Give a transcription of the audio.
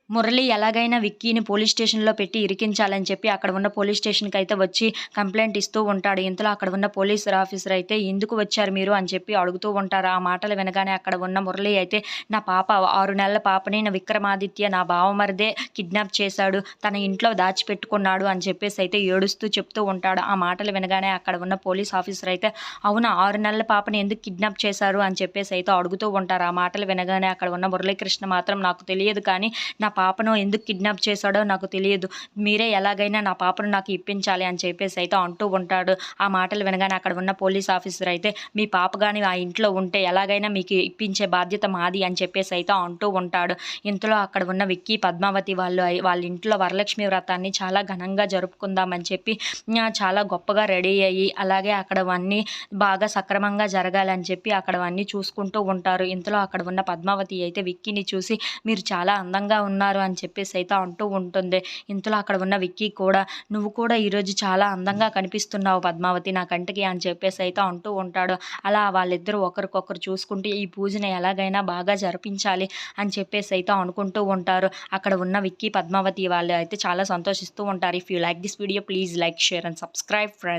మురళి ఎలాగైనా విక్కీని పోలీస్ స్టేషన్‌లో పెట్టి ఇరికించాలని చెప్పి అక్కడ ఉన్న పోలీస్ స్టేషన్‌కైతే వచ్చి కంప్లెయింట్ ఇస్తూ ఉంటాడు. ఇంతలో అక్కడ ఉన్న పోలీస్ ఆఫీసర్ అయితే "ఎందుకు వచ్చారు మీరు?" అని చెప్పి అడుగుతూ ఉంటారు. ఆ మాటలు వినగానే అక్కడ ఉన్న మురళి అయితే "నా పాప 6 నెలల పాపని నా విక్రమాదిత్య నా బావమరిదే కిడ్నాప్ చేశాడు. తన ఇంట్లో దాచిపెట్టుకున్నాడు" అని చెప్పేసి అయితే ఏడుస్తూ చెప్తూ ఉంటాడు. ఆ మాటలు వినగానే అక్కడ ఉన్న పోలీస్ ఆఫీసర్ అయితే "అవునా 6 నెలల పాపని ఎందుకు కిడ్నాప్ చేశారు?" అని చెప్పేసి అయితే అడుగుతూ ఉంటారు. ఆ మాటలు వినగానే అక్కడ ఉన్న మురళీకృష్ణ మాత్రం "నాకు తెలియదు కానీ నా పాపను ఎందుకు కిడ్నాప్ చేశాడో నాకు తెలియదు. మీరే ఎలాగైనా నా పాపను నాకు ఇప్పించాలి" అని చెప్పేసి అయితే అంటూ ఉంటాడు. ఆ మాటలు వినగానే అక్కడ ఉన్న పోలీస్ ఆఫీసర్ అయితే "మీ పాప గాని ఆ ఇంట్లో ఉంటే ఎలాగైనా మీకు ఇప్పించే బాధ్యత మాది" అని చెప్పేసి అయితే అంటూ ఉంటాడు. ఇంతలో అక్కడ ఉన్న విక్కీ, పద్మావతి వాళ్ళ ఇంట్లో వరలక్ష్మి వ్రతాన్ని చాలా ఘనంగా జరుపుకుందామని చెప్పి చాలా గొప్పగా రెడీ అయ్యి అలాగే అక్కడవన్నీ బాగా సక్రమంగా జరగాలని చెప్పి అక్కడవన్నీ చూసుకుంటూ ఉంటారు. ఇంతలో అక్కడ ఉన్న పద్మావతి అయితే విక్కీని చూసి "మీరు చాలా అందంగా ఉన్నారు" అని చెప్పేసి అయితే అంటూ ఉంటుంది. ఇంతలో అక్కడ ఉన్న విక్కీ కూడా "నువ్వు కూడా ఈరోజు చాలా అందంగా కనిపిస్తున్నావు పద్మావతి నా కంటికి" అని చెప్పేసి అయితే అంటూ ఉంటాడు. అలా వాళ్ళిద్దరూ ఒకరికొకరు చూసుకుంటూ ఈ పూజని ఎలాగైనా బాగా జరిపించాలి అని చెప్పేసి అయితే అనుకుంటూ ఉంటారు. అక్కడ ఉన్న విక్కీ, పద్మావతి వాళ్ళు అయితే చాలా సంతోషిస్తూ ఉంటారు. If you like this video please like, share and subscribe friends.